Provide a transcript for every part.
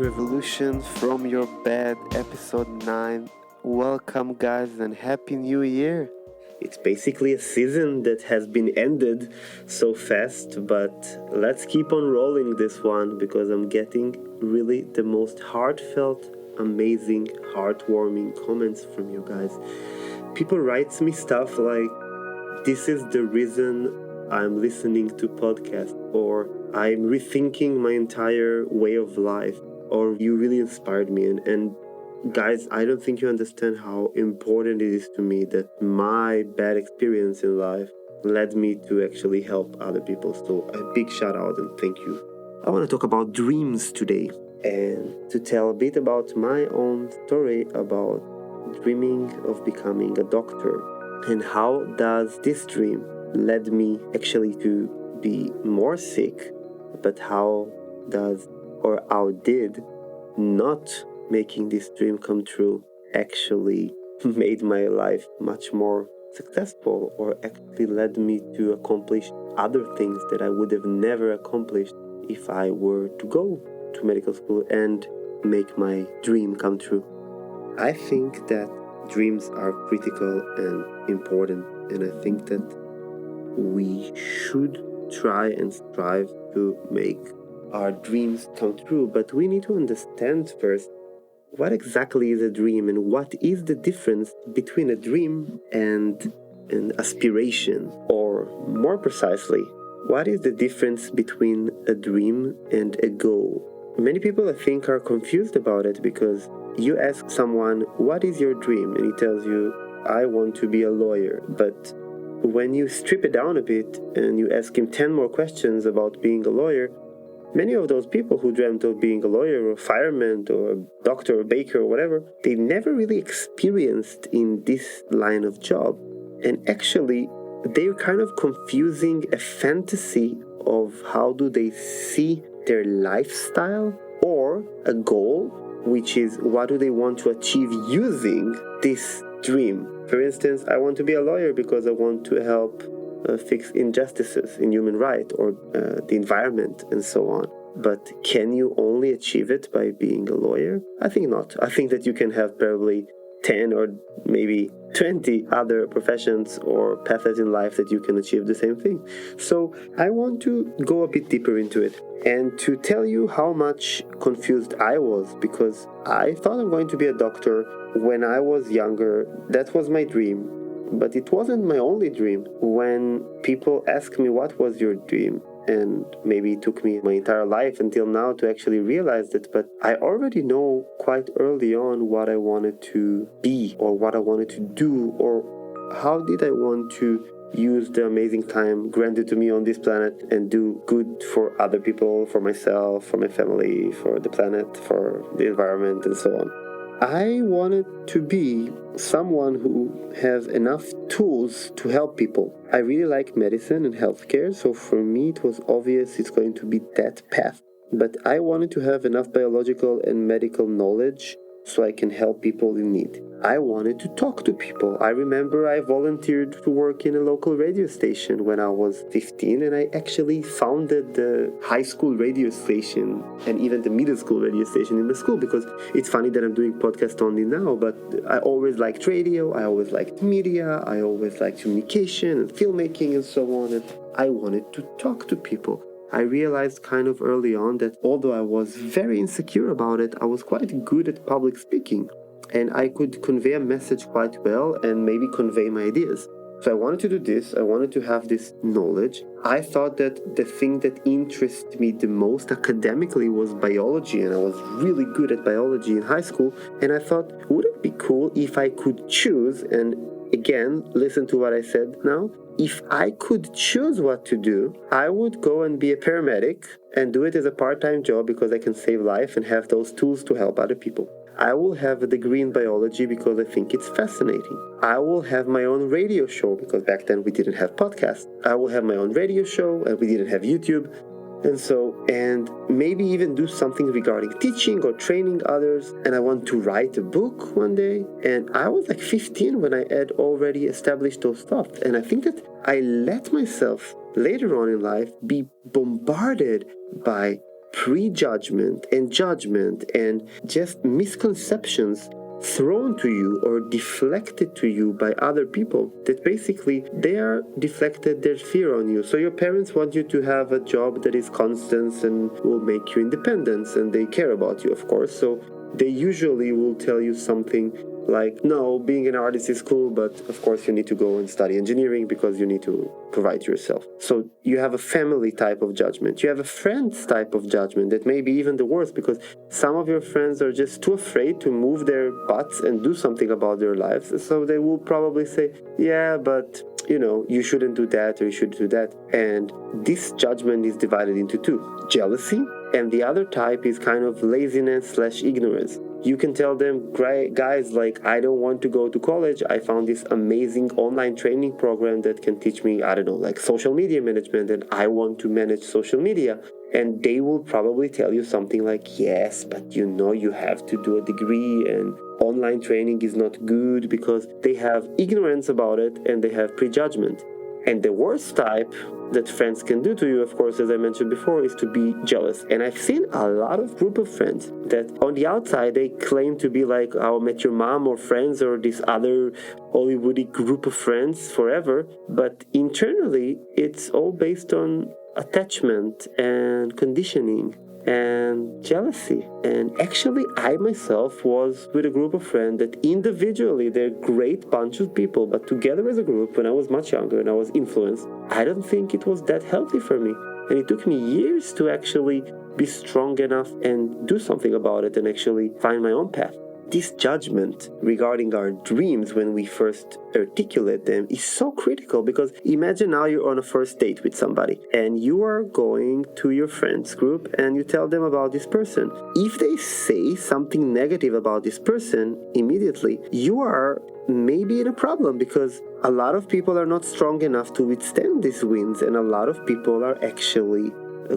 Revolution from Your Bed, episode 9. Welcome, guys, and Happy New Year. It's basically a season that has been ended so fast, but let's keep on rolling this one because I'm getting really the most heartfelt, amazing, heartwarming comments from you guys. People write me stuff like, this is the reason I'm listening to podcasts, or I'm rethinking my entire way of life, or you really inspired me. And guys, I don't think you understand how important it is to me that my bad experience in life led me to actually help other people. So a big shout out and thank you. I want to talk about dreams today and to tell a bit about my own story about dreaming of becoming a doctor and how does this dream led me actually to be more sick, but how did not making this dream come true actually made my life much more successful, or actually led me to accomplish other things that I would have never accomplished if I were to go to medical school and make my dream come true. I think that dreams are critical and important, and I think that we should try and strive to make our dreams come true, but we need to understand first what exactly is a dream and what is the difference between a dream and an aspiration, or more precisely, what is the difference between a dream and a goal. Many people, I think, are confused about it because you ask someone, what is your dream? And he tells you, I want to be a lawyer. But when you strip it down a bit and you ask him 10 more questions about being a lawyer, many of those people who dreamt of being a lawyer or a fireman or a doctor or baker or whatever, they never really experienced in this line of job. And actually, they're kind of confusing a fantasy of how do they see their lifestyle or a goal, which is what do they want to achieve using this dream. For instance, I want to be a lawyer because I want to help fix injustices in human rights or the environment and so on. But can you only achieve it by being a lawyer? I think not. I think that you can have probably 10 or maybe 20 other professions or paths in life that you can achieve the same thing. So I want to go a bit deeper into it and to tell you how much confused I was, because I thought I'm going to be a doctor when I was younger. That was my dream. But it wasn't my only dream. When people ask me what was your dream, and maybe it took me my entire life until now to actually realize that, but I already know quite early on what I wanted to be or what I wanted to do, or how did I want to use the amazing time granted to me on this planet and do good for other people, for myself, for my family, for the planet, for the environment, and so on. I wanted to be someone who has enough tools to help people. I really like medicine and healthcare, so for me it was obvious it's going to be that path. But I wanted to have enough biological and medical knowledge so I can help people in need. I wanted to talk to people. I remember I volunteered to work in a local radio station when I was 15, and I actually founded the high school radio station and even the middle school radio station in the school, because it's funny that I'm doing podcast only now, but I always liked radio, I always liked media, I always liked communication and filmmaking and so on, and I wanted to talk to people. I realized kind of early on that although I was very insecure about it, I was quite good at public speaking. And I could convey a message quite well and maybe convey my ideas. So I wanted to do this. I wanted to have this knowledge. I thought that the thing that interested me the most academically was biology, and I was really good at biology in high school. And I thought, would it be cool if I could choose, and again, listen to what I said now, if I could choose what to do, I would go and be a paramedic and do it as a part-time job because I can save life and have those tools to help other people. I will have a degree in biology because I think it's fascinating. I will have my own radio show because back then we didn't have podcasts. I will have my own radio show and we didn't have YouTube. And maybe even do something regarding teaching or training others. And I want to write a book one day. And I was like 15 when I had already established those thoughts. And I think that I let myself later on in life be bombarded by prejudgment and judgment and just misconceptions thrown to you or deflected to you by other people, that basically they are deflected their fear on you. So your parents want you to have a job that is constant and will make you independent, and they care about you, of course. So they usually will tell you something like, no, being an artist is cool, but of course you need to go and study engineering because you need to provide yourself. So you have a family type of judgment. You have a friends type of judgment that may be even the worst, because some of your friends are just too afraid to move their butts and do something about their lives. So they will probably say, yeah, but you shouldn't do that, or you should do that. And this judgment is divided into two: jealousy, and the other type is kind of laziness/ignorance. You can tell them, guys, like, I don't want to go to college. I found this amazing online training program that can teach me, I don't know, like social media management, and I want to manage social media. And they will probably tell you something like, yes, but you have to do a degree, and online training is not good, because they have ignorance about it and they have prejudgment. And the worst type that friends can do to you, of course, as I mentioned before, is to be jealous. And I've seen a lot of group of friends that on the outside, they claim to be like How I Met Your Mom or Friends or this other Hollywoody group of friends forever. But internally, it's all based on attachment and conditioning and jealousy. And actually, I myself was with a group of friends that individually they're a great bunch of people, but together as a group, when I was much younger and I was influenced, I don't think it was that healthy for me. And it took me years to actually be strong enough and do something about it and actually find my own path. This judgment regarding our dreams when we first articulate them is so critical, because imagine now you're on a first date with somebody and you are going to your friends group and you tell them about this person. If they say something negative about this person immediately, you are maybe in a problem, because a lot of people are not strong enough to withstand these winds, and a lot of people are actually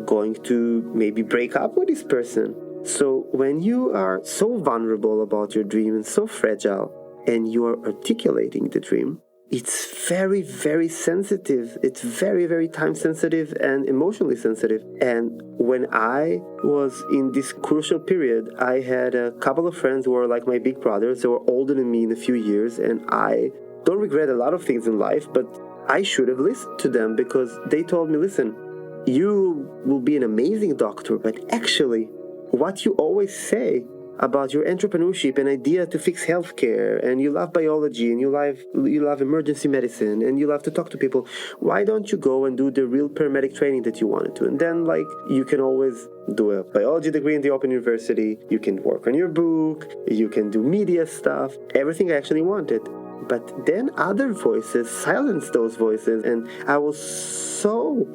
going to maybe break up with this person. So when you are so vulnerable about your dream and so fragile, and you are articulating the dream, it's very, very sensitive. It's very, very time sensitive and emotionally sensitive. And when I was in this crucial period, I had a couple of friends who were like my big brothers. They were older than me in a few years, and I don't regret a lot of things in life, but I should have listened to them, because they told me, listen, you will be an amazing doctor, but actually, what you always say about your entrepreneurship and idea to fix healthcare, and you love biology, and you love emergency medicine, and you love to talk to people, why don't you go and do the real paramedic training that you wanted to? And then, like, you can always do a biology degree in the Open University, you can work on your book, you can do media stuff, everything I actually wanted. But then other voices silenced those voices, and I was so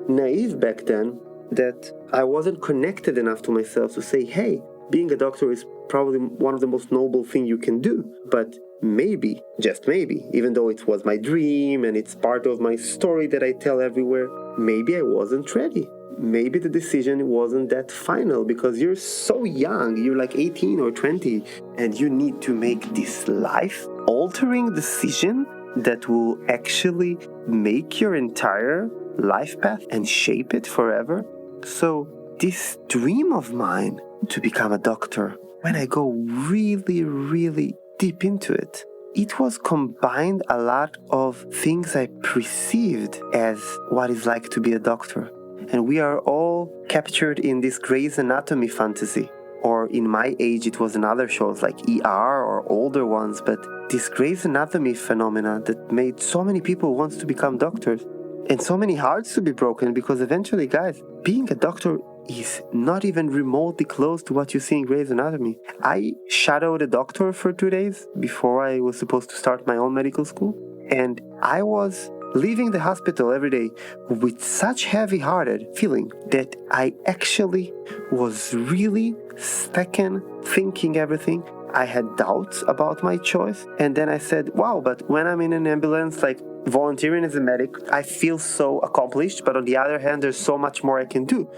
naive back then that I wasn't connected enough to myself to say, hey, being a doctor is probably one of the most noble things you can do. But maybe, just maybe, even though it was my dream and it's part of my story that I tell everywhere, maybe I wasn't ready. Maybe the decision wasn't that final, because you're so young, you're like 18 or 20, and you need to make this life-altering decision that will actually make your entire life path and shape it forever. So this dream of mine to become a doctor, when I go really, really deep into it, it was combined a lot of things I perceived as what it's like to be a doctor. And we are all captured in this Grey's Anatomy fantasy. Or in my age, it was in other shows like ER or older ones, but this Grey's Anatomy phenomena that made so many people want to become doctors. And so many hearts to be broken, because eventually, guys, being a doctor is not even remotely close to what you see in Grey's Anatomy. I shadowed a doctor for 2 days before I was supposed to start my own medical school. And I was leaving the hospital every day with such heavy-hearted feeling that I actually was really second thinking everything. I had doubts about my choice. And then I said, wow, but when I'm in an ambulance, like, volunteering as a medic, I feel so accomplished, but on the other hand, there's so much more I can do.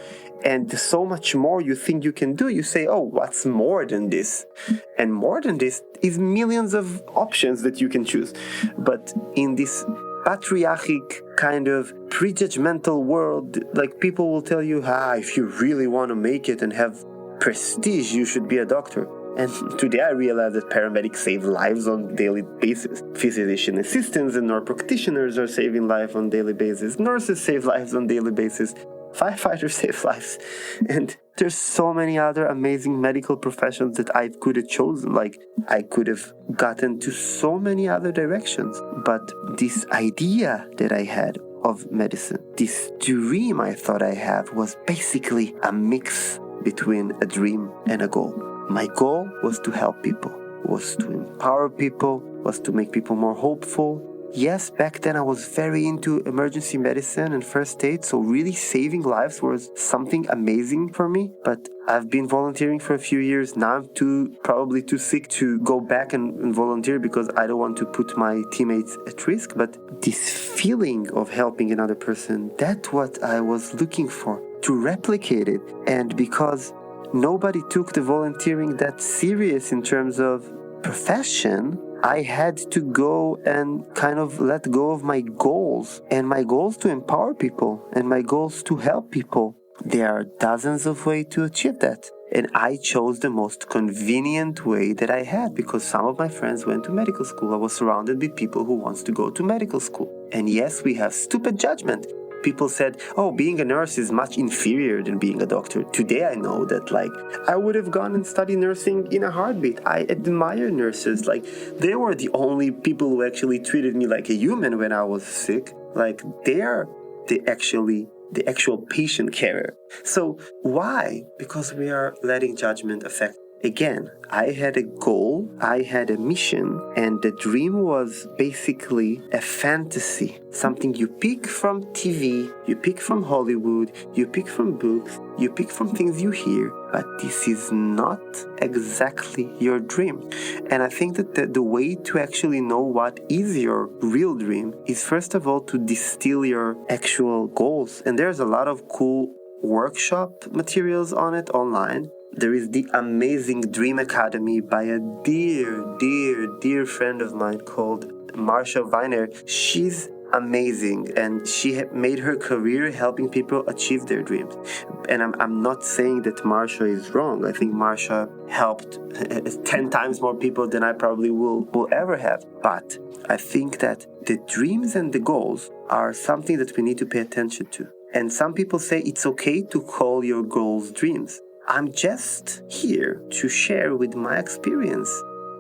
And so much more you think you can do, you say, oh, what's more than this? And more than this is millions of options that you can choose. But in this patriarchic kind of prejudgmental world. Like people will tell you, if you really want to make it and have prestige, you should be a doctor. And today I realize that paramedics save lives on a daily basis. Physician assistants and nurse practitioners are saving lives on a daily basis. Nurses save lives on a daily basis. Firefighters save lives. And there's so many other amazing medical professions that I could have chosen. Like, I could have gotten to so many other directions. But this idea that I had of medicine, this dream I thought I had, was basically a mix between a dream and a goal. My goal was to help people, was to empower people, was to make people more hopeful. Yes, back then I was very into emergency medicine and first aid, so really saving lives was something amazing for me. But I've been volunteering for a few years now. I'm probably too sick to go back and volunteer because I don't want to put my teammates at risk. But this feeling of helping another person, that's what I was looking for, to replicate it. And because nobody took the volunteering that serious in terms of profession, I had to go and kind of let go of my goals, and my goals to empower people and my goals to help people. There are dozens of ways to achieve that. And I chose the most convenient way that I had because some of my friends went to medical school. I was surrounded by people who wants to go to medical school. And yes, we have stupid judgment. People said, being a nurse is much inferior than being a doctor. Today I know that, I would have gone and studied nursing in a heartbeat. I admire nurses. They were the only people who actually treated me like a human when I was sick. They are the actual patient carer. So why? Because we are letting judgment affect. Again, I had a goal, I had a mission, and the dream was basically a fantasy. Something you pick from TV, you pick from Hollywood, you pick from books, you pick from things you hear, but this is not exactly your dream. And I think that the way to actually know what is your real dream is first of all to distill your actual goals. And there's a lot of cool workshop materials on it online. There is the amazing Dream Academy by a dear friend of mine called Marsha Weiner. She's amazing, and she made her career helping people achieve their dreams. And I'm not saying that Marsha is wrong. I think Marsha helped 10 times more people than I probably will ever have. But I think that the dreams and the goals are something that we need to pay attention to. And some people say it's okay to call your goals dreams. I'm just here to share with my experience,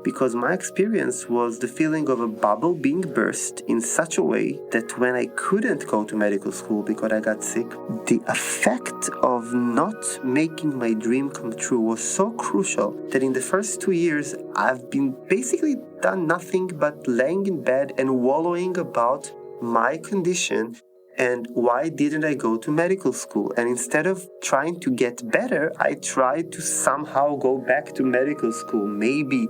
because my experience was the feeling of a bubble being burst in such a way that when I couldn't go to medical school because I got sick, the effect of not making my dream come true was so crucial that in the first 2 years, I've been basically done nothing but laying in bed and wallowing about my condition. And why didn't I go to medical school? And instead of trying to get better, I tried to somehow go back to medical school. Maybe,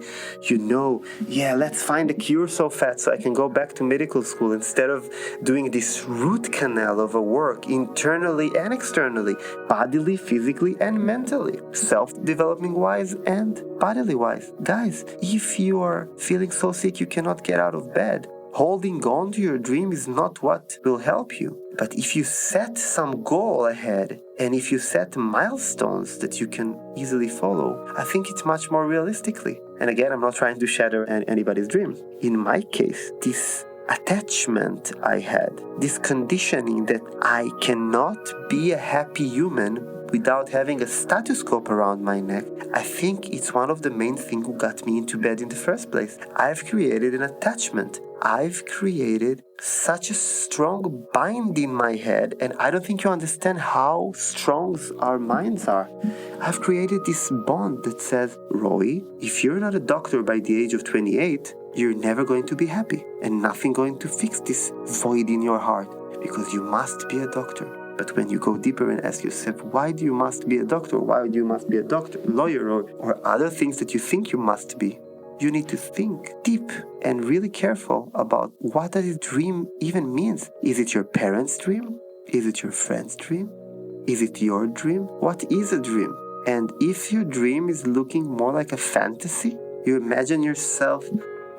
let's find a cure so fast so I can go back to medical school instead of doing this root canal of a work internally and externally, bodily, physically, and mentally, self-developing wise and bodily wise. Guys, if you are feeling so sick you cannot get out of bed, holding on to your dream is not what will help you. But if you set some goal ahead, and if you set milestones that you can easily follow, I think it's much more realistically. And again, I'm not trying to shatter anybody's dream. In my case, this attachment I had, this conditioning that I cannot be a happy human without having a stethoscope around my neck, I think it's one of the main things who got me into bed in the first place. I've created an attachment. I've created such a strong bind in my head, and I don't think you understand how strong our minds are. I've created this bond that says, Roy, if you're not a doctor by the age of 28, you're never going to be happy, and nothing going to fix this void in your heart, because you must be a doctor. But when you go deeper and ask yourself, why do you must be a doctor? Why do you must be a doctor, lawyer, or other things that you think you must be? You need to think deep and really careful about what does a dream even means. Is it your parents' dream? Is it your friend's dream? Is it your dream? What is a dream? And if your dream is looking more like a fantasy, you imagine yourself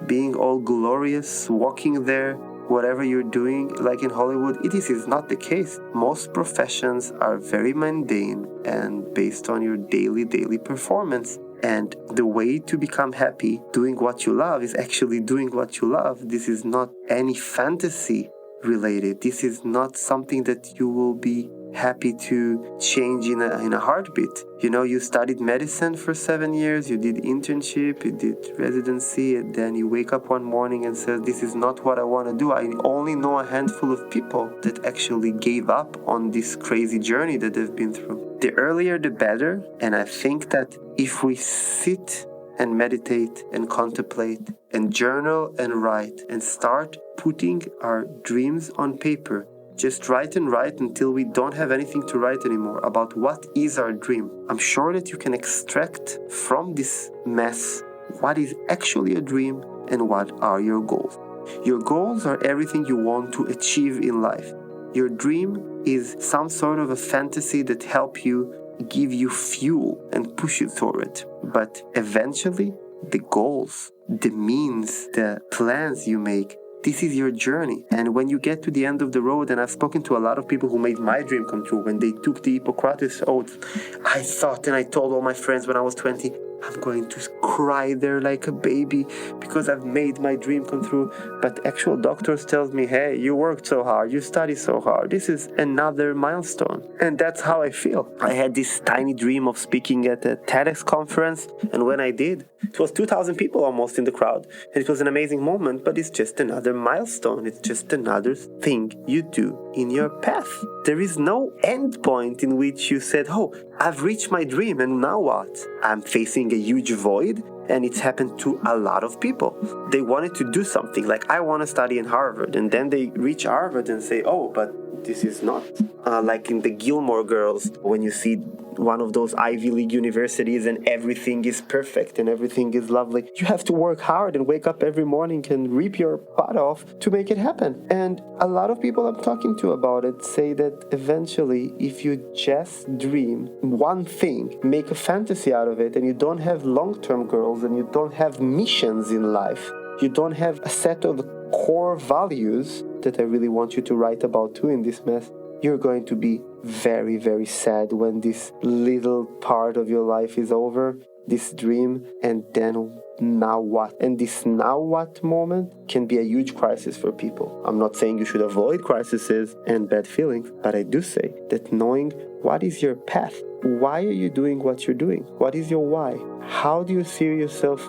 being all glorious, walking there whatever you're doing, like in Hollywood, it is not the case. Most professions are very mundane and based on your daily performance. And the way to become happy doing what you love is actually doing what you love. This is not any fantasy related. This is not something that you will be happy to change in a heartbeat. You studied medicine for 7 years, you did internship, you did residency, and then you wake up one morning and says, this is not what I want to do. I only know a handful of people that actually gave up on this crazy journey that they've been through. The earlier the better, and I think that if we sit and meditate and contemplate and journal and write and start putting our dreams on paper, just write and write until we don't have anything to write anymore about what is our dream. I'm sure that you can extract from this mess what is actually a dream and what are your goals. Your goals are everything you want to achieve in life. Your dream is some sort of a fantasy that helps you, give you fuel and push you toward it. But eventually, the goals, the means, the plans you make, this is your journey. And when you get to the end of the road, and I've spoken to a lot of people who made my dream come true, when they took the Hippocrates oath, I thought and I told all my friends when I was 20, I'm going to cry there like a baby because I've made my dream come true. But actual doctors tells me, hey, you worked so hard, you studied so hard. This is another milestone. And that's how I feel. I had this tiny dream of speaking at a TEDx conference. And when I did, it was 2,000 people almost in the crowd. And it was an amazing moment, but it's just another milestone. It's just another thing you do in your path. There is no end point in which you said, oh, I've reached my dream and now what? I'm facing a huge void, and it's happened to a lot of people. They wanted to do something like, I want to study in Harvard, and then they reach Harvard and say, oh, but this is not like in the Gilmore Girls, when you see one of those Ivy League universities and everything is perfect and everything is lovely. You have to work hard and wake up every morning and rip your butt off to make it happen. And a lot of people I'm talking to about it say that eventually, if you just dream one thing, make a fantasy out of it, and you don't have long-term goals and you don't have missions in life, you don't have a set of core values that I really want you to write about too in this mess, you're going to be very, very sad when this little part of your life is over, this dream, and then now what? And this now what moment can be a huge crisis for people. I'm not saying you should avoid crises and bad feelings, but I do say that knowing what is your path, why are you doing what you're doing? What is your why? How do you see yourself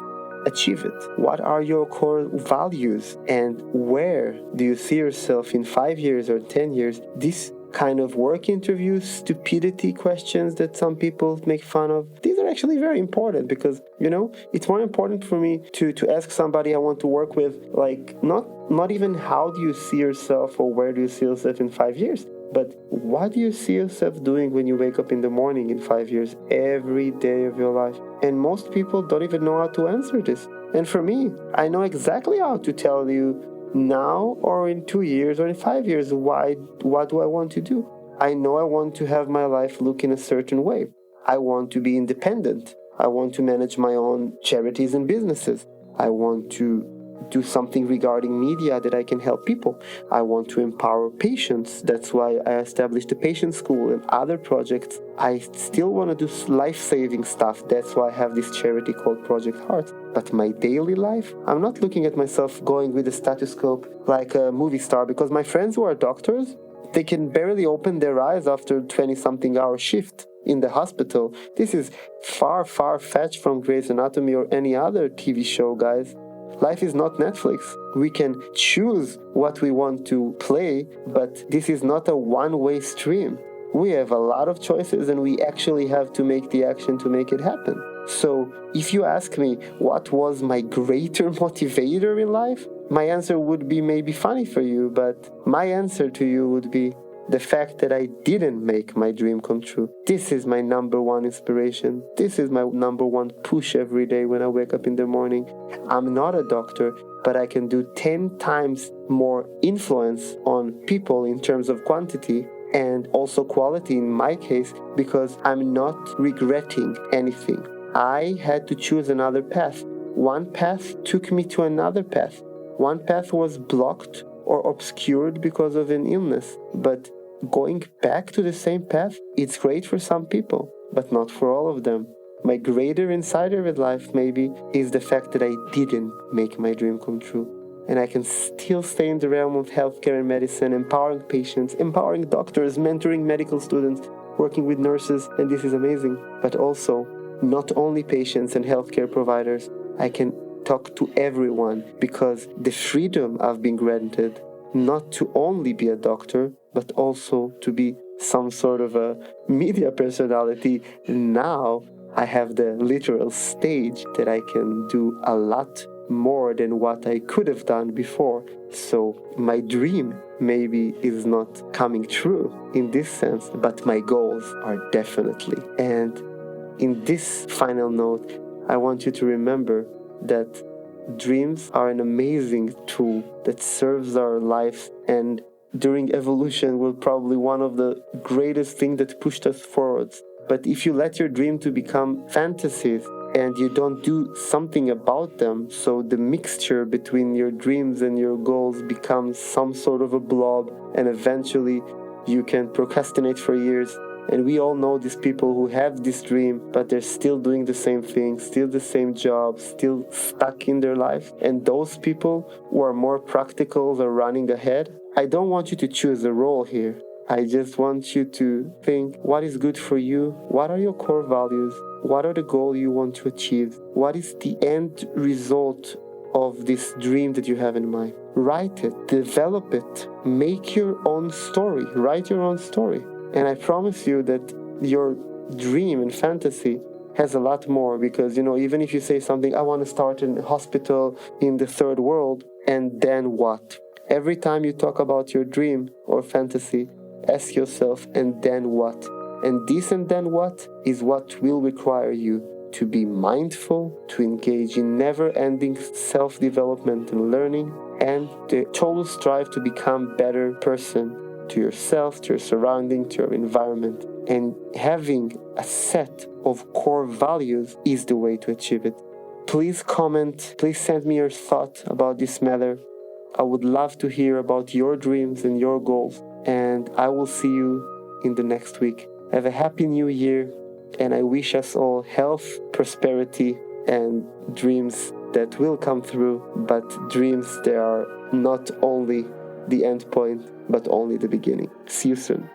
achieve it? What are your core values? And where do you see yourself in 5 years or 10 years? This kind of work interviews, stupidity questions that some people make fun of, these are actually very important because, it's more important for me to ask somebody I want to work with, like, not even how do you see yourself or where do you see yourself in 5 years, but what do you see yourself doing when you wake up in the morning in 5 years, every day of your life? And most people don't even know how to answer this. And for me, I know exactly how to tell you now or in 2 years or in 5 years what do I want to do. I know I want to have my life look in a certain way. I want to be independent. I want to manage my own charities and businesses. I want to do something regarding media that I can help people. I want to empower patients. That's why I established the patient school and other projects. I still want to do life-saving stuff. That's why I have this charity called Project Heart. But my daily life, I'm not looking at myself going with a stethoscope like a movie star, because my friends who are doctors, they can barely open their eyes after 20-something hour shift in the hospital. This is far, far fetched from Grey's Anatomy or any other TV show, guys. Life is not Netflix. We can choose what we want to play, but this is not a one-way stream. We have a lot of choices and we actually have to make the action to make it happen. So if you ask me what was my greater motivator in life, my answer would be maybe funny for you, but my answer to you would be the fact that I didn't make my dream come true. This is my number one inspiration. This is my number one push every day when I wake up in the morning. I'm not a doctor, but I can do 10 times more influence on people in terms of quantity and also quality in my case, because I'm not regretting anything. I had to choose another path. One path took me to another path. One path was blocked or obscured because of an illness. But going back to the same path, it's great for some people, but not for all of them. My greater insider with life, maybe, is the fact that I didn't make my dream come true. And I can still stay in the realm of healthcare and medicine, empowering patients, empowering doctors, mentoring medical students, working with nurses, and this is amazing. But also, not only patients and healthcare providers, I can talk to everyone because the freedom I've been granted not to only be a doctor, but also to be some sort of a media personality. Now I have the literal stage that I can do a lot more than what I could have done before. So my dream maybe is not coming true in this sense, but my goals are definitely. And in this final note, I want you to remember that dreams are an amazing tool that serves our lives, and during evolution were probably one of the greatest things that pushed us forwards. But if you let your dream to become fantasies and you don't do something about them, so the mixture between your dreams and your goals becomes some sort of a blob, and eventually you can procrastinate for years. And we all know these people who have this dream, but they're still doing the same thing, still the same job, still stuck in their life. And those people who are more practical are running ahead. I don't want you to choose a role here. I just want you to think, what is good for you? What are your core values? What are the goals you want to achieve? What is the end result of this dream that you have in mind? Write it, develop it, make your own story, write your own story. And I promise you that your dream and fantasy has a lot more, because, even if you say something, I want to start in a hospital in the third world, and then what? Every time you talk about your dream or fantasy, ask yourself, and then what? And this and then what is what will require you to be mindful, to engage in never-ending self-development and learning, and to total strive to become a better person to yourself, to your surrounding, to your environment. And having a set of core values is the way to achieve it. Please comment, please send me your thought about this matter. I would love to hear about your dreams and your goals, and I will see you in the next week. Have a happy new year, and I wish us all health, prosperity, and dreams that will come through, but dreams that are not only the end point, but only the beginning. See you soon.